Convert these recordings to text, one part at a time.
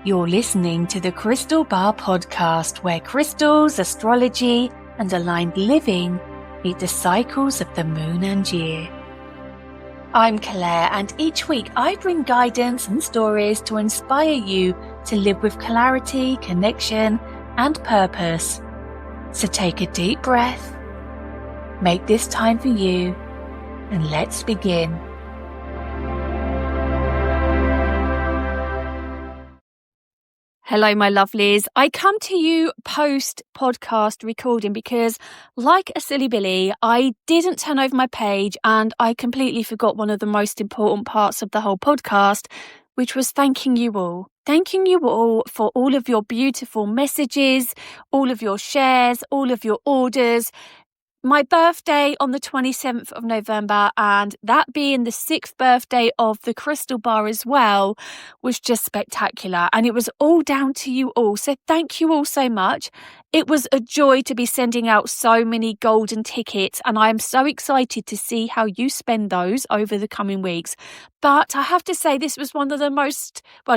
You're listening to the Crystal Bar podcast, where crystals, astrology, and aligned living meet the cycles of the moon and year. I'm Claire, and each week I bring guidance and stories to inspire you to live with clarity, connection, and purpose. So take a deep breath, make this time for you, and let's begin. Hello, my lovelies. I come to you post-podcast recording because, like a silly Billy, I didn't turn over my page and I completely forgot one of the most important parts of the whole podcast, which was thanking you all. Thanking you all for all of your beautiful messages, all of your shares, all of your orders. My birthday on the 27th of November, and that being the 6th birthday of the Crystal Bar as well, was just spectacular. And it was all down to you all. So thank you all so much. It was a joy to be sending out so many golden tickets, and I am so excited to see how you spend those over the coming weeks. But I have to say, this was one of the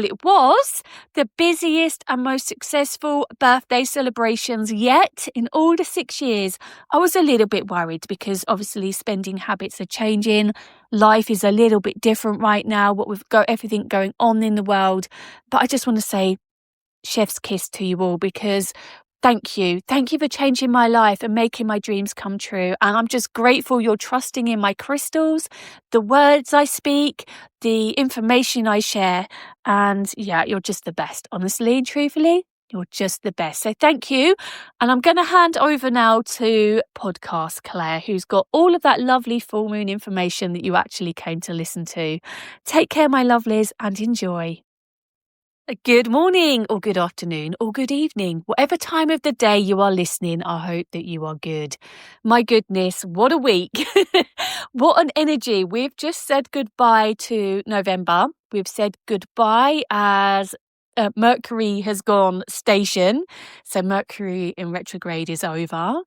it was the busiest and most successful birthday celebrations yet in all the 6 years. I was a little bit worried because obviously spending habits are changing. Life is a little bit different right now, what we've got, everything going on in the world. But I just want to say chef's kiss to you all, because thank you. Thank you for changing my life and making my dreams come true. And I'm just grateful you're trusting in my crystals, the words I speak, the information I share. And yeah, you're just the best. Honestly and truthfully, you're just the best. So thank you. And I'm going to hand over now to podcast Claire, who's got all of that lovely full moon information that you actually came to listen to. Take care, my lovelies, and enjoy. Good morning, or good afternoon, or good evening. Whatever time of the day you are listening, I hope that you are good. My goodness, what a week. What an energy. We've just said goodbye to November. We've said goodbye as Mercury has gone station. So Mercury in retrograde is over.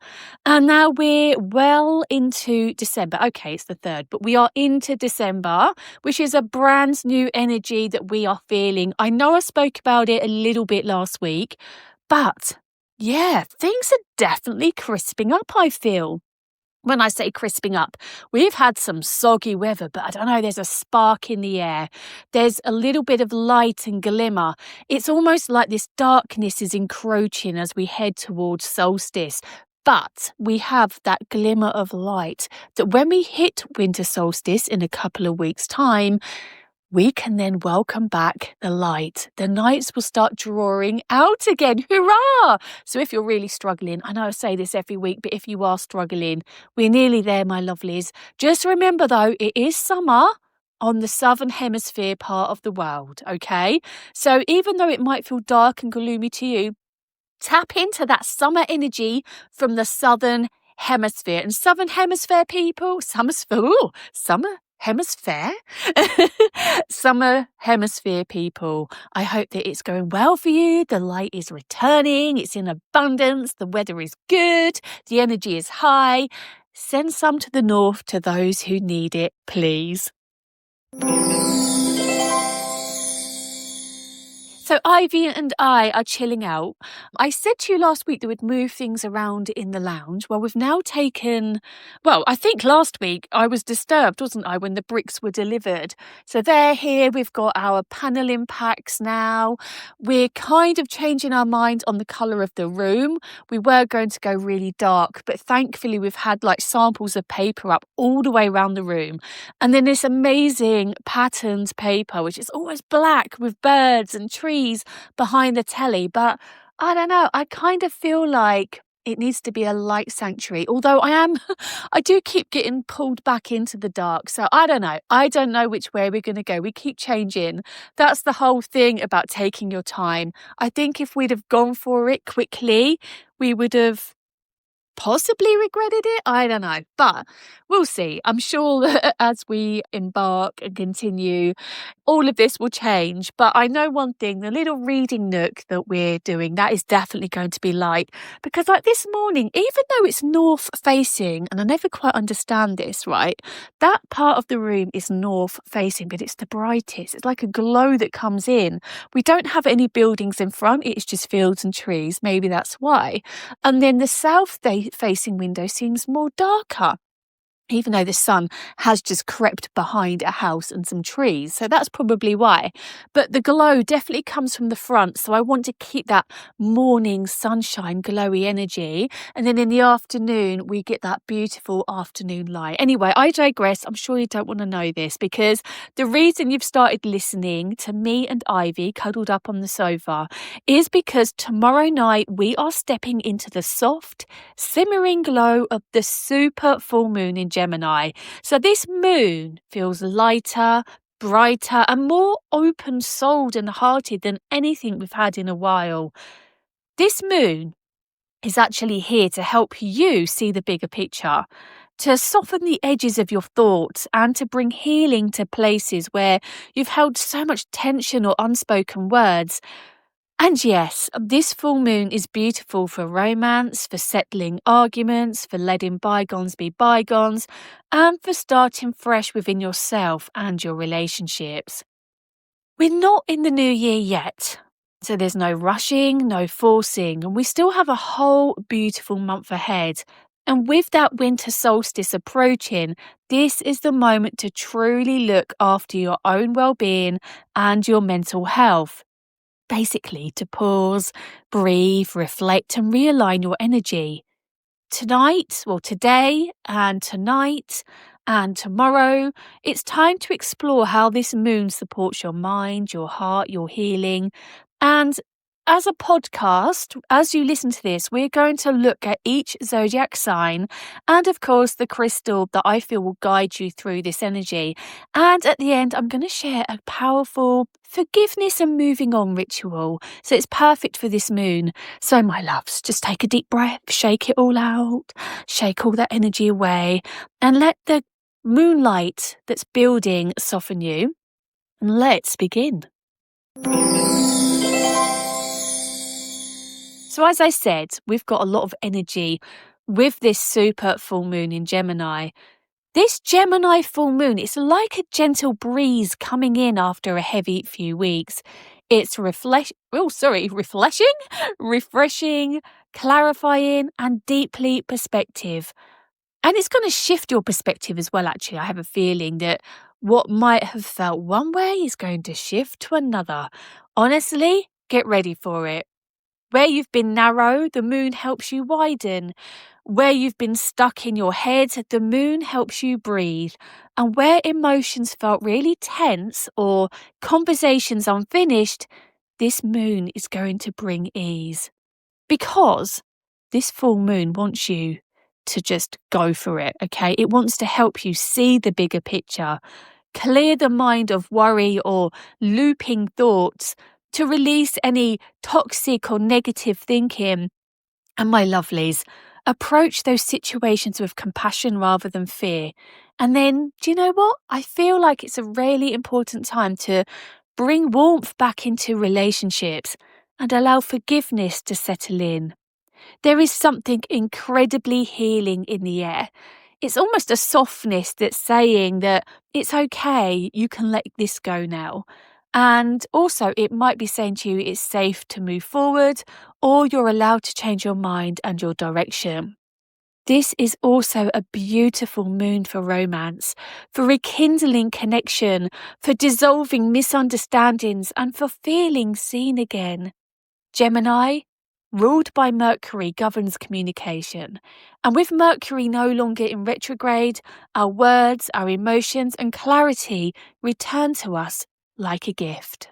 And now we're well into December. Okay, it's the 3rd, but we are into December, which is a brand new energy that we are feeling. I know I spoke about it a little bit last week, but yeah, things are definitely crisping up, I feel. When I say crisping up, we've had some soggy weather, but I don't know, there's a spark in the air. There's a little bit of light and glimmer. It's almost like this darkness is encroaching as we head towards solstice. But we have that glimmer of light that when we hit winter solstice in a couple of weeks' time, we can then welcome back the light. The nights will start drawing out again. Hurrah! So if you're really struggling, I know I say this every week, but if you are struggling, we're nearly there, my lovelies. Just remember though, it is summer on the southern hemisphere part of the world, okay? So even though it might feel dark and gloomy to you, tap into that summer energy from the southern hemisphere. And southern hemisphere people, summer hemisphere people, I hope that it's going well for you. The light is returning, it's in abundance, the weather is good, the energy is high. Send some to the north to those who need it, please. So Ivy and I are chilling out. I said to you last week that we'd move things around in the lounge. Well, we've now I think last week I was disturbed, wasn't I, when the bricks were delivered. So they're here. We've got our paneling packs now. We're kind of changing our mind on the colour of the room. We were going to go really dark, but thankfully we've had like samples of paper up all the way around the room. And then this amazing patterned paper, which is always black with birds and trees behind the telly. But I don't know, I kind of feel like it needs to be a light sanctuary, although I do keep getting pulled back into the dark. So I don't know which way we're going to go. We keep changing. That's the whole thing about taking your time. I think if we'd have gone for it quickly, we would have possibly regretted it. I don't know, but we'll see. I'm sure that as we embark and continue, all of this will change. But I know one thing, the little reading nook that we're doing, that is definitely going to be light. Because like this morning, even though it's north facing, and I never quite understand this, right? That part of the room is north facing, but it's the brightest. It's like a glow that comes in. We don't have any buildings in front. It's just fields and trees. Maybe that's why. And then the south facing window seems more darker, even though the sun has just crept behind a house and some trees. So that's probably why. But the glow definitely comes from the front. So I want to keep that morning sunshine, glowy energy. And then in the afternoon, we get that beautiful afternoon light. Anyway, I digress. I'm sure you don't want to know this, because the reason you've started listening to me and Ivy cuddled up on the sofa is because tomorrow night we are stepping into the soft, simmering glow of the super full moon in Gemini. So this moon feels lighter, brighter, and more open-souled and hearted than anything we've had in a while. This moon is actually here to help you see the bigger picture, to soften the edges of your thoughts, and to bring healing to places where you've held so much tension or unspoken words. And yes, this full moon is beautiful for romance, for settling arguments, for letting bygones be bygones, and for starting fresh within yourself and your relationships. We're not in the new year yet, so there's no rushing, no forcing, and we still have a whole beautiful month ahead. And with that winter solstice approaching, this is the moment to truly look after your own well-being and your mental health. Basically, to pause, breathe, reflect, and realign your energy. Today and tonight and tomorrow, it's time to explore how this moon supports your mind, your heart, your healing. And as a podcast, as you listen to this, we're going to look at each zodiac sign and, of course, the crystal that I feel will guide you through this energy. And at the end, I'm going to share a powerful forgiveness and moving on ritual. So it's perfect for this moon. So my loves, just take a deep breath, shake it all out, shake all that energy away, and let the moonlight that's building soften you. And let's begin. So as I said, we've got a lot of energy with this super full moon in Gemini. This Gemini full moon, it's like a gentle breeze coming in after a heavy few weeks. It's refreshing, clarifying, and deeply perspective. And it's going to shift your perspective as well, actually. I have a feeling that what might have felt one way is going to shift to another. Honestly, get ready for it. Where you've been narrow, the moon helps you widen. Where you've been stuck in your head, the moon helps you breathe. And where emotions felt really tense or conversations unfinished, this moon is going to bring ease. Because this full moon wants you to just go for it, okay? It wants to help you see the bigger picture, clear the mind of worry or looping thoughts, to release any toxic or negative thinking. And my lovelies, approach those situations with compassion rather than fear. And then, do you know what? I feel like it's a really important time to bring warmth back into relationships and allow forgiveness to settle in. There is something incredibly healing in the air. It's almost a softness that's saying that it's okay, you can let this go now. And also, it might be saying to you it's safe to move forward, or you're allowed to change your mind and your direction. This is also a beautiful moon for romance, for rekindling connection, for dissolving misunderstandings, and for feeling seen again. Gemini, ruled by Mercury, governs communication. And with Mercury no longer in retrograde, our words, our emotions, and clarity return to us like a gift.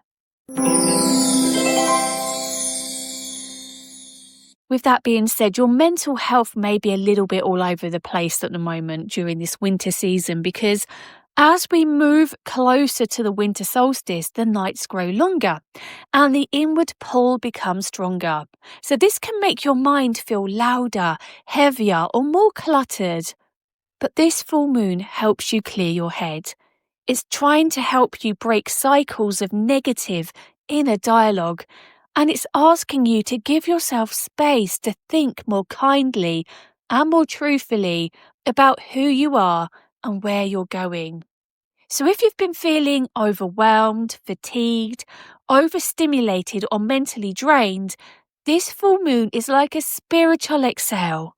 With that being said, your mental health may be a little bit all over the place at the moment during this winter season, because As we move closer to the winter solstice, the nights grow longer and the inward pull becomes stronger. So this can make your mind feel louder, heavier, or more cluttered. But this full moon helps you clear your head. It's trying to help you break cycles of negative inner dialogue, and it's asking you to give yourself space to think more kindly and more truthfully about who you are and where you're going. So if you've been feeling overwhelmed, fatigued, overstimulated, or mentally drained, this full moon is like a spiritual exhale,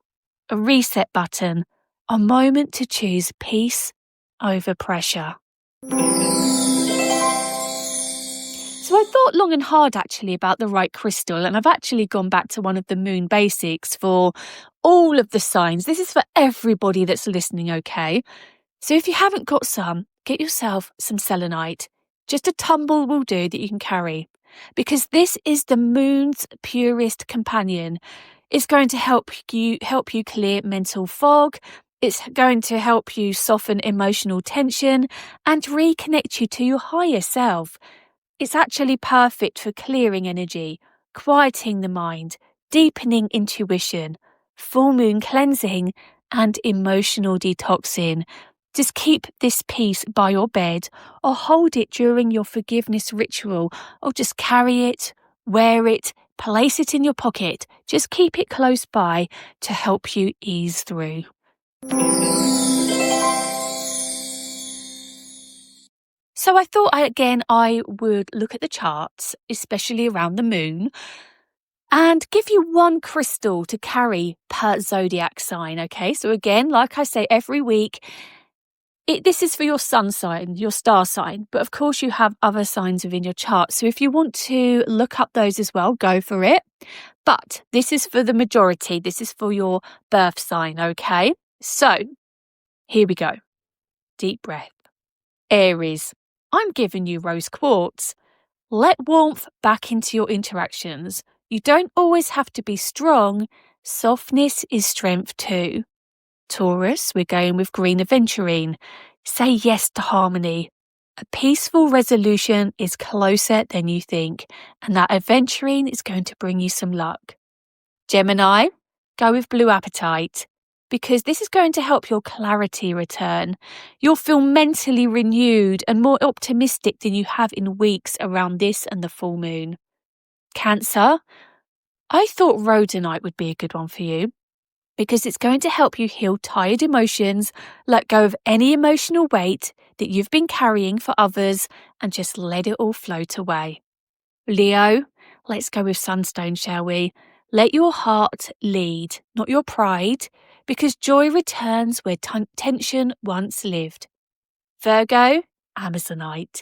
a reset button, a moment to choose peace over pressure. So I thought long and hard actually about the right crystal, and I've actually gone back to one of the moon basics for all of the signs. This is for everybody that's listening, okay? So if you haven't got some, get yourself some selenite. Just a tumble will do that you can carry, because this is the moon's purest companion. It's going to help you clear mental fog. It's going to help you soften emotional tension and reconnect you to your higher self. It's actually perfect for clearing energy, quieting the mind, deepening intuition, full moon cleansing, and emotional detoxing. Just keep this piece by your bed or hold it during your forgiveness ritual, or just carry it, wear it, place it in your pocket. Just keep it close by to help you ease through. So I thought I would look at the charts, especially around the moon, and give you one crystal to carry per zodiac sign, okay? So again, like I say every week, this is for your sun sign, your star sign, but of course you have other signs within your chart. So if you want to look up those as well, go for it. But this is for the majority. This is for your birth sign, okay? So here we go. Deep breath. Aries, I'm giving you rose quartz. Let warmth back into your interactions. You don't always have to be strong. Softness is strength too. Taurus, we're going with green aventurine. Say yes to harmony. A peaceful resolution is closer than you think, and that aventurine is going to bring you some luck. Gemini, go with blue apatite, because this is going to help your clarity return. You'll feel mentally renewed and more optimistic than you have in weeks around this and the full moon. Cancer, I thought rhodonite would be a good one for you, because it's going to help you heal tired emotions, let go of any emotional weight that you've been carrying for others, and just let it all float away. Leo, let's go with sunstone, shall we? Let your heart lead, not your pride, because joy returns where tension once lived. Virgo, amazonite.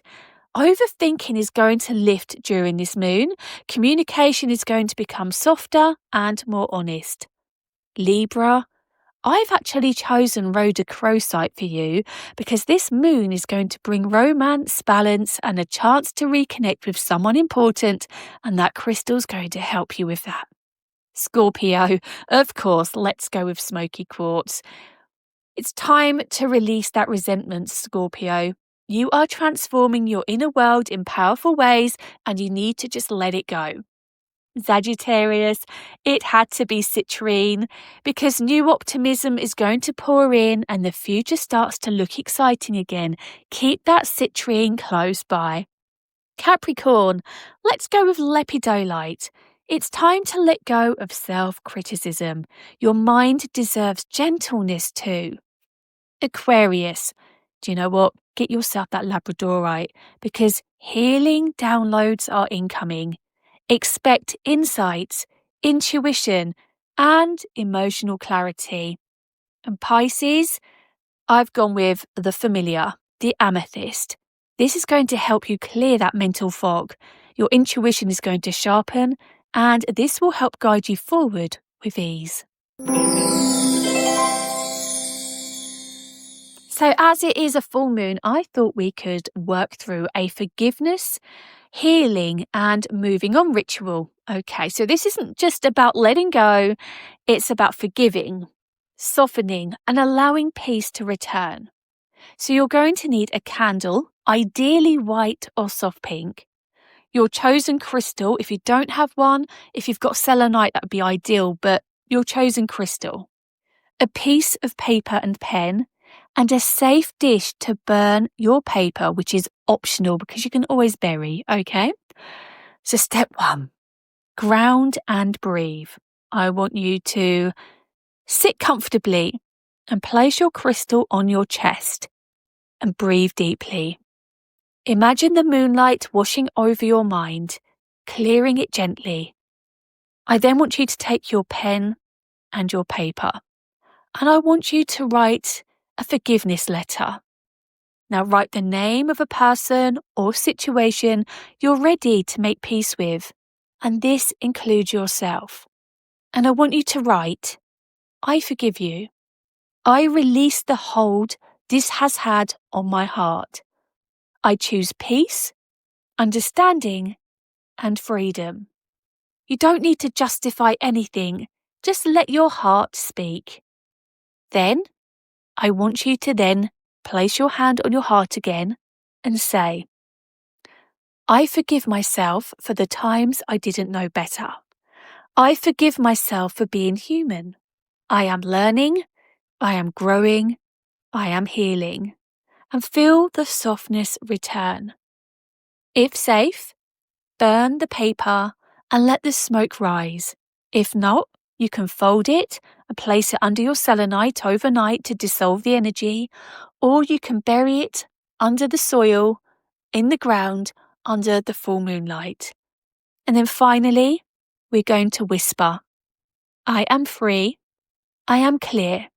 Overthinking is going to lift during this moon. Communication is going to become softer and more honest. Libra, I've actually chosen rhodochrosite for you, because this moon is going to bring romance, balance, and a chance to reconnect with someone important, and that crystal's going to help you with that. Scorpio, of course, let's go with smoky quartz. It's time to release that resentment, Scorpio. You are transforming your inner world in powerful ways, and you need to just let it go. Sagittarius, it had to be citrine, because new optimism is going to pour in and the future starts to look exciting again. Keep that citrine close by. Capricorn, let's go with lepidolite. It's time to let go of self-criticism. Your mind deserves gentleness too. Aquarius, do you know what? Get yourself that labradorite, because healing downloads are incoming. Expect insights, intuition, and emotional clarity. And Pisces, I've gone with the familiar, the amethyst. This is going to help you clear that mental fog. Your intuition is going to sharpen, and this will help guide you forward with ease. So as it is a full moon, I thought we could work through a forgiveness, healing, and moving on ritual. Okay, so this isn't just about letting go, it's about forgiving, softening, and allowing peace to return. So you're going to need a candle, ideally white or soft pink. Your chosen crystal, if you don't have one, if you've got selenite, that would be ideal, but your chosen crystal. A piece of paper and pen, and a safe dish to burn your paper, which is optional because you can always bury, okay? So step 1, ground and breathe. I want you to sit comfortably and place your crystal on your chest and breathe deeply. Imagine the moonlight washing over your mind, clearing it gently. I then want you to take your pen and your paper, and I want you to write a forgiveness letter. Now write the name of a person or situation you're ready to make peace with, and this includes yourself. And I want you to write, I forgive you. I release the hold this has had on my heart. I choose peace, understanding, and freedom. You don't need to justify anything, just let your heart speak. Then, I want you to then place your hand on your heart again and say, I forgive myself for the times I didn't know better. I forgive myself for being human. I am learning, I am growing, I am healing. And feel the softness return. If safe, burn the paper and let the smoke rise. If not, you can fold it and place it under your selenite overnight to dissolve the energy, or you can bury it under the soil, in the ground, under the full moonlight. And then finally, we're going to whisper, I am free, I am clear,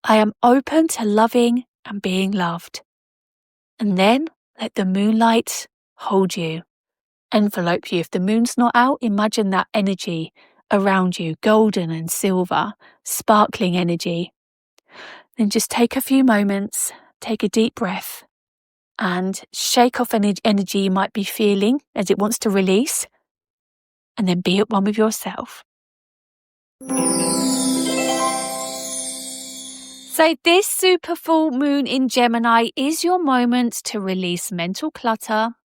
I am open to loving and being loved. And then let the moonlight hold you, envelope you. If the moon's not out, imagine that energy around you, golden and silver, sparkling energy. Then just take a few moments, take a deep breath, and shake off any energy you might be feeling as it wants to release, and then be at one with yourself. So this super full moon in Gemini is your moment to release mental clutter,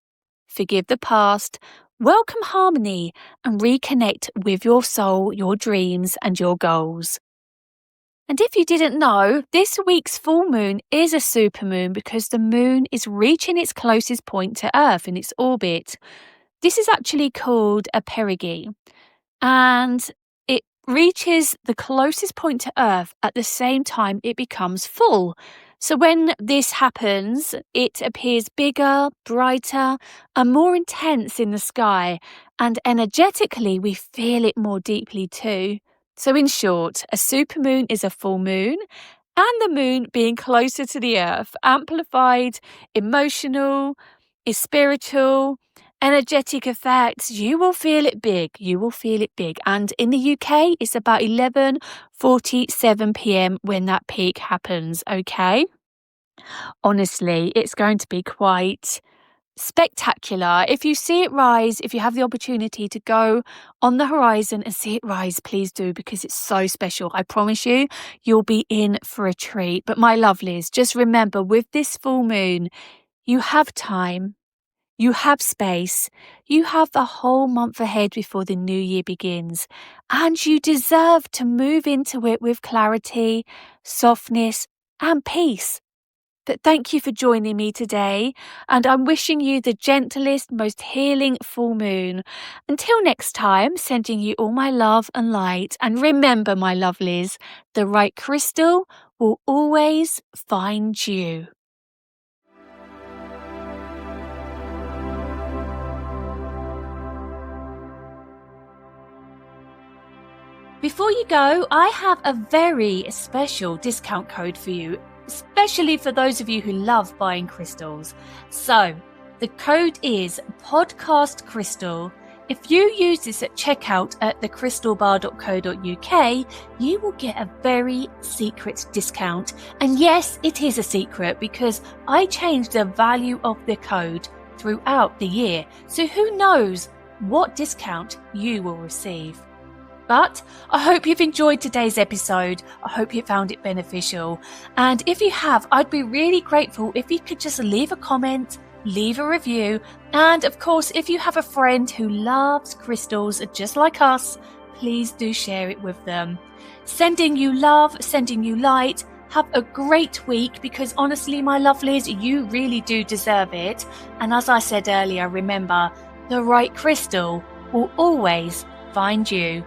forgive the past, welcome harmony, and reconnect with your soul, your dreams, and your goals. And if you didn't know, this week's full moon is a supermoon because the moon is reaching its closest point to Earth in its orbit. This is actually called a perigee, and it reaches the closest point to Earth at the same time it becomes full. So when this happens, it appears bigger, brighter, and more intense in the sky, and energetically we feel it more deeply too. So in short, a supermoon is a full moon, and the moon being closer to the Earth, amplified, emotional, is spiritual, energetic effects. You will feel it big. You will feel it big. And in the UK, it's about 11:47 p.m. when that peak happens, okay? Honestly, it's going to be quite spectacular. If you see it rise, if you have the opportunity to go on the horizon and see it rise, please do, because it's so special. I promise you, you'll be in for a treat. But my lovelies, just remember, with this full moon, you have time. You have space. You have the whole month ahead before the new year begins, and you deserve to move into it with clarity, softness, and peace. But thank you for joining me today, and I'm wishing you the gentlest, most healing full moon. Until next time, sending you all my love and light. And remember, my lovelies, the right crystal will always find you. Before you go, I have a very special discount code for you, especially for those of you who love buying crystals. So, the code is podcastcrystal. If you use this at checkout at thecrystalbar.co.uk, you will get a very secret discount. And yes, it is a secret because I changed the value of the code throughout the year. So who knows what discount you will receive. But I hope you've enjoyed today's episode. I hope you found it beneficial. And if you have, I'd be really grateful if you could just leave a comment, leave a review. And of course, if you have a friend who loves crystals just like us, please do share it with them. Sending you love, sending you light. Have a great week, because honestly, my lovelies, you really do deserve it. And as I said earlier, remember, the right crystal will always find you.